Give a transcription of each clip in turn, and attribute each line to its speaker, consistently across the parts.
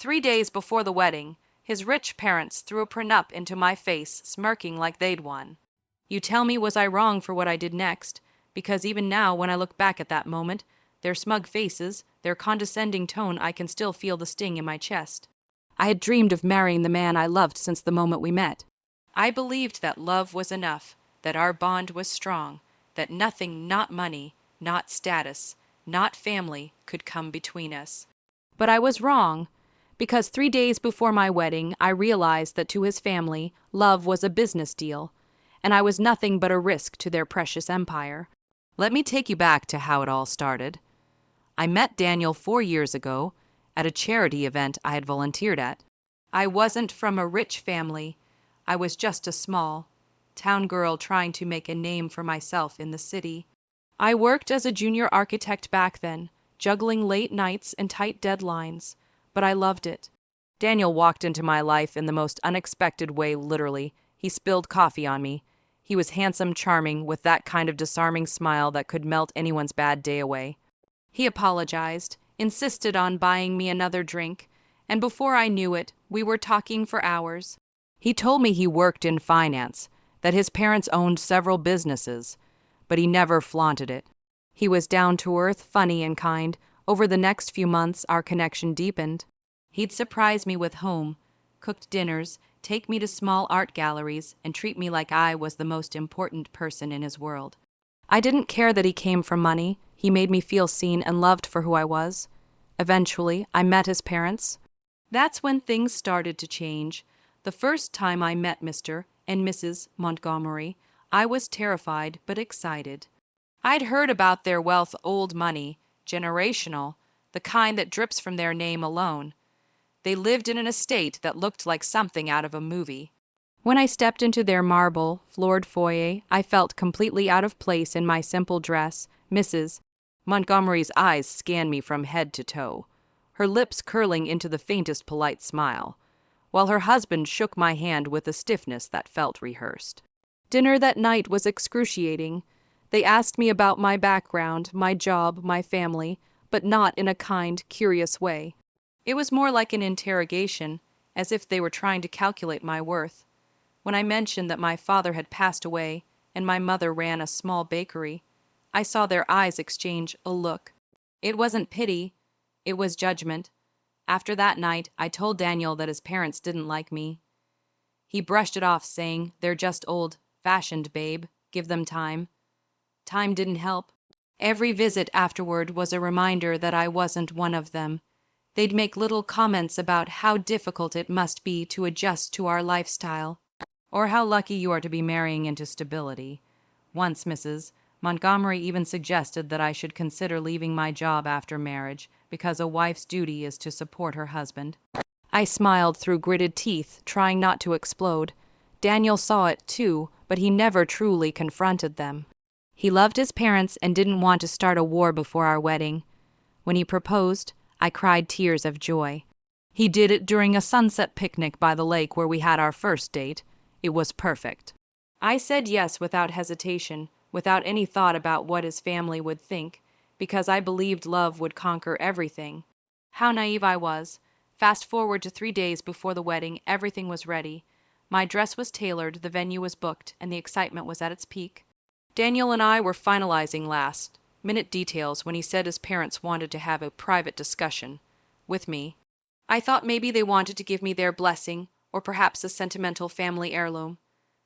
Speaker 1: 3 days before the wedding, his rich parents threw a prenup into my face, smirking like they'd won. You tell me, was I wrong for what I did next? Because even now, when I look back at that moment, their smug faces, their condescending tone, I can still feel the sting in my chest. I had dreamed of marrying the man I loved since the moment we met. I believed that love was enough, that our bond was strong, that nothing, not money, not status, not family, could come between us. But I was wrong, because 3 days before my wedding, I realized that to his family, love was a business deal, and I was nothing but a risk to their precious empire. Let me take you back to how it all started. I met Daniel 4 years ago at a charity event I had volunteered at. I wasn't from a rich family. I was just a small town girl trying to make a name for myself in the city. I worked as a junior architect back then, juggling late nights and tight deadlines, but I loved it. Daniel walked into my life in the most unexpected way, literally. He spilled coffee on me. He was handsome, charming, with that kind of disarming smile that could melt anyone's bad day away. He apologized, insisted on buying me another drink, and before I knew it, we were talking for hours. He told me he worked in finance, that his parents owned several businesses, but he never flaunted it. He was down to earth, funny, and kind. Over the next few months, our connection deepened. He'd surprise me with home-cooked dinners, take me to small art galleries, and treat me like I was the most important person in his world. I didn't care that he came from money. He made me feel seen and loved for who I was. Eventually, I met his parents. That's when things started to change. The first time I met Mr. and Mrs. Montgomery, I was terrified but excited. I'd heard about their wealth, old money, generational, the kind that drips from their name alone. They lived in an estate that looked like something out of a movie. When I stepped into their marble-floored foyer, I felt completely out of place in my simple dress. Mrs. Montgomery's eyes scanned me from head to toe, her lips curling into the faintest polite smile, while her husband shook my hand with a stiffness that felt rehearsed. Dinner that night was excruciating. They asked me about my background, my job, my family, but not in a kind, curious way. It was more like an interrogation, as if they were trying to calculate my worth. When I mentioned that my father had passed away and my mother ran a small bakery, I saw their eyes exchange a look. It wasn't pity, it was judgment. After that night, I told Daniel that his parents didn't like me. He brushed it off, saying, "They're just old-fashioned, babe. Give them time." Time didn't help. Every visit afterward was a reminder that I wasn't one of them. They'd make little comments about how difficult it must be to adjust to our lifestyle, or how lucky you are to be marrying into stability. Once Mrs. Montgomery even suggested that I should consider leaving my job after marriage, because a wife's duty is to support her husband. I smiled through gritted teeth, trying not to explode. Daniel saw it too, but he never truly confronted them. He loved his parents and didn't want to start a war before our wedding. When he proposed, I cried tears of joy. He did it during a sunset picnic by the lake where we had our first date. It was perfect. I said yes without hesitation, without any thought about what his family would think, because I believed love would conquer everything. How naive I was. Fast forward to 3 days before the wedding, everything was ready. My dress was tailored, the venue was booked, and the excitement was at its peak. Daniel and I were finalizing last-minute details when he said his parents wanted to have a private discussion with me. I thought maybe they wanted to give me their blessing, or perhaps a sentimental family heirloom.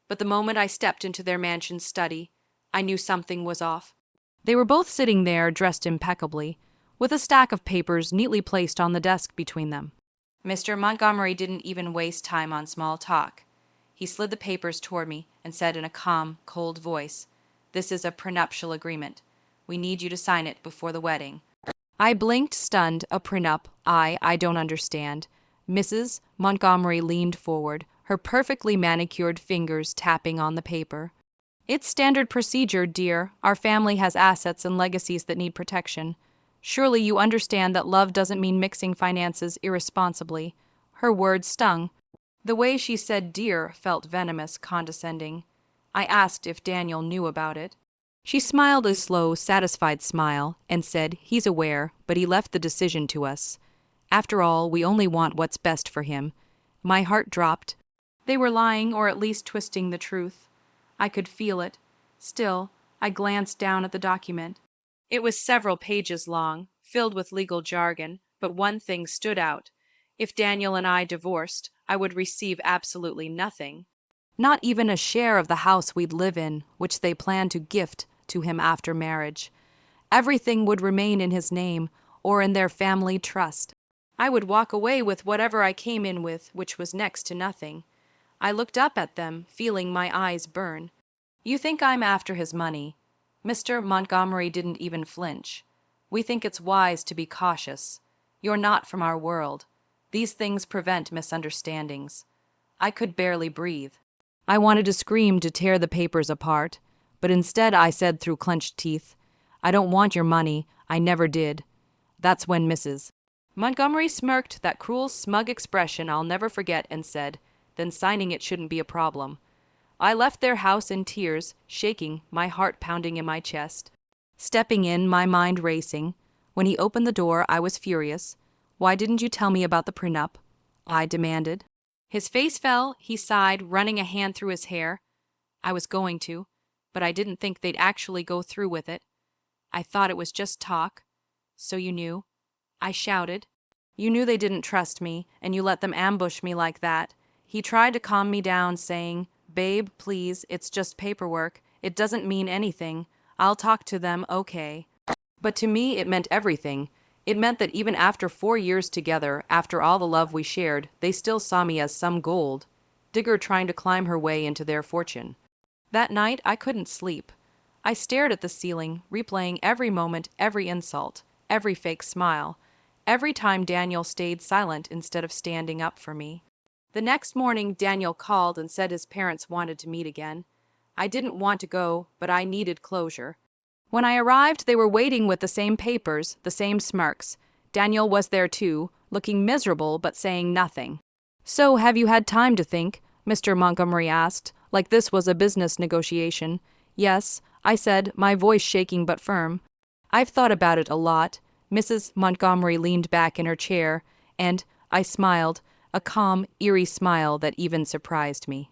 Speaker 1: But the moment I stepped into their mansion study, I knew something was off. They were both sitting there, dressed impeccably, with a stack of papers neatly placed on the desk between them. Mr. Montgomery didn't even waste time on small talk. He slid the papers toward me and said in a calm, cold voice, "This is a prenuptial agreement. We need you to sign it before the wedding." I blinked, stunned. A prenup? I don't understand. Mrs. Montgomery leaned forward, her perfectly manicured fingers tapping on the paper. "It's standard procedure, dear. Our family has assets and legacies that need protection. Surely you understand that love doesn't mean mixing finances irresponsibly." Her words stung. The way she said dear felt venomous, condescending. I asked if Daniel knew about it. She smiled a slow, satisfied smile and said, "He's aware, but he left the decision to us." After all, we only want what's best for him. My heart dropped. They were lying, or at least twisting the truth. I could feel it. Still, I glanced down at the document. It was several pages long, filled with legal jargon, but one thing stood out. If Daniel and I divorced, I would receive absolutely nothing. Not even a share of the house we'd live in, which they planned to gift to him after marriage. Everything would remain in his name or in their family trust. I would walk away with whatever I came in with, which was next to nothing. I looked up at them, feeling my eyes burn. You think I'm after his money. Mr. Montgomery didn't even flinch. We think it's wise to be cautious. You're not from our world. These things prevent misunderstandings. I could barely breathe. I wanted to scream to tear the papers apart, but instead I said through clenched teeth, I don't want your money. I never did. That's when Mrs. Montgomery smirked that cruel, smug expression I'll never forget and said, then signing it shouldn't be a problem. I left their house in tears, shaking, my heart pounding in my chest. Stepping in, my mind racing. When he opened the door, I was furious. Why didn't you tell me about the prenup? I demanded. His face fell, he sighed, running a hand through his hair. I was going to, but I didn't think they'd actually go through with it. I thought it was just talk. So you knew? I shouted. You knew they didn't trust me, and you let them ambush me like that. He tried to calm me down, saying, Babe, please, it's just paperwork. It doesn't mean anything. I'll talk to them, okay. But to me, it meant everything. It meant that even after 4 years together, after all the love we shared, they still saw me as some gold digger trying to climb her way into their fortune. That night, I couldn't sleep. I stared at the ceiling, replaying every moment, every insult, every fake smile, every time Daniel stayed silent instead of standing up for me. The next morning, Daniel called and said his parents wanted to meet again. I didn't want to go, but I needed closure. When I arrived, they were waiting with the same papers, the same smirks. Daniel was there too, looking miserable but saying nothing. So, have you had time to think? Mr. Montgomery asked, like this was a business negotiation. Yes, I said, my voice shaking but firm. I've thought about it a lot. Mrs. Montgomery leaned back in her chair, and I smiled, a calm, eerie smile that even surprised me.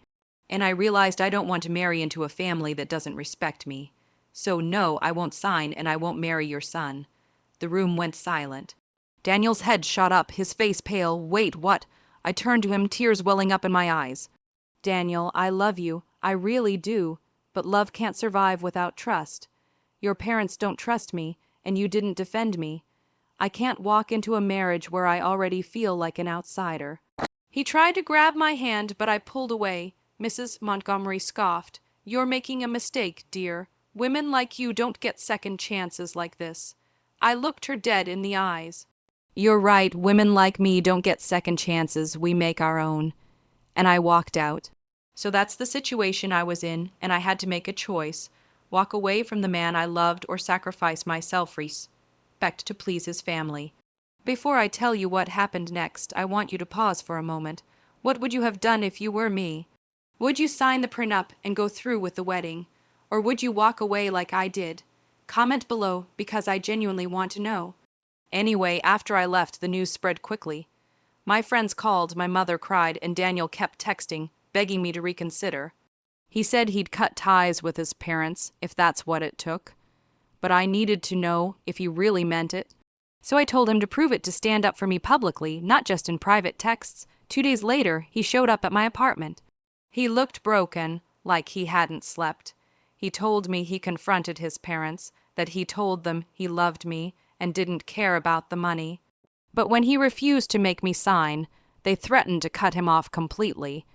Speaker 1: And I realized I don't want to marry into a family that doesn't respect me. So no, I won't sign and I won't marry your son. The room went silent. Daniel's head shot up, his face pale. Wait, what? I turned to him, tears welling up in my eyes. Daniel, I love you. I really do. But love can't survive without trust. Your parents don't trust me, and you didn't defend me. I can't walk into a marriage where I already feel like an outsider. He tried to grab my hand, but I pulled away. Mrs. Montgomery scoffed. You're making a mistake, dear. Women like you don't get second chances like this. I looked her dead in the eyes. You're right, women like me don't get second chances, we make our own. And I walked out. So that's the situation I was in, and I had to make a choice. Walk away from the man I loved or sacrifice my self-respect to please his family. Before I tell you what happened next, I want you to pause for a moment. What would you have done if you were me? Would you sign the prenup and go through with the wedding? Or would you walk away like I did? Comment below, because I genuinely want to know. Anyway, after I left, the news spread quickly. My friends called, my mother cried, and Daniel kept texting, begging me to reconsider. He said he'd cut ties with his parents, if that's what it took. But I needed to know if he really meant it. So I told him to prove it to stand up for me publicly, not just in private texts. 2 days later, he showed up at my apartment. He looked broken, like he hadn't slept. He told me he confronted his parents, that he told them he loved me and didn't care about the money. But when he refused to make me sign, they threatened to cut him off completely.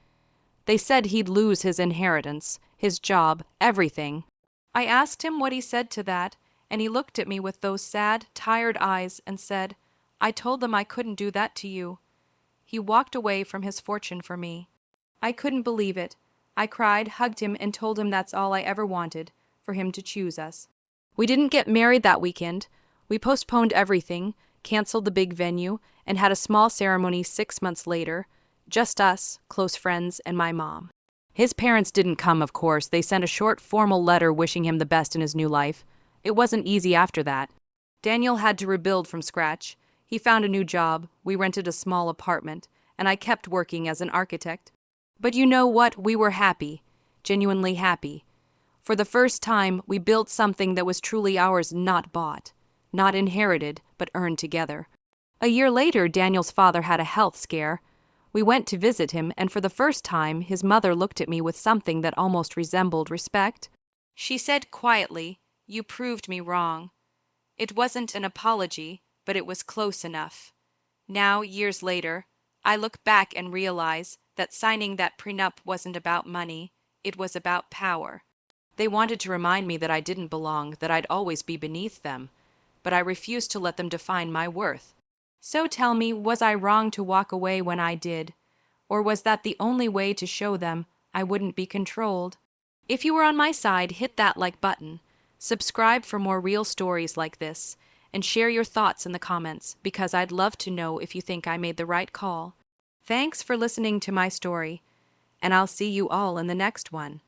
Speaker 1: They said he'd lose his inheritance, his job, everything. I asked him what he said to that, and he looked at me with those sad, tired eyes and said, I told them I couldn't do that to you. He walked away from his fortune for me. I couldn't believe it. I cried, hugged him, and told him that's all I ever wanted, for him to choose us. We didn't get married that weekend. We postponed everything, canceled the big venue, and had a small ceremony 6 months later. Just us, close friends, and my mom. His parents didn't come, of course. They sent a short, formal letter wishing him the best in his new life. It wasn't easy after that. Daniel had to rebuild from scratch. He found a new job, we rented a small apartment, and I kept working as an architect. But you know what? We were happy, genuinely happy. For the first time, we built something that was truly ours, not bought, not inherited, but earned together. A year later, Daniel's father had a health scare. We went to visit him, and for the first time, his mother looked at me with something that almost resembled respect. She said quietly, "You proved me wrong." It wasn't an apology, but it was close enough. Now, years later, I look back and realize that signing that prenup wasn't about money, it was about power. They wanted to remind me that I didn't belong, that I'd always be beneath them, but I refused to let them define my worth. So tell me, was I wrong to walk away when I did? Or was that the only way to show them I wouldn't be controlled? If you were on my side, hit that like button. Subscribe for more real stories like this, and share your thoughts in the comments because I'd love to know if you think I made the right call. Thanks for listening to my story, and I'll see you all in the next one.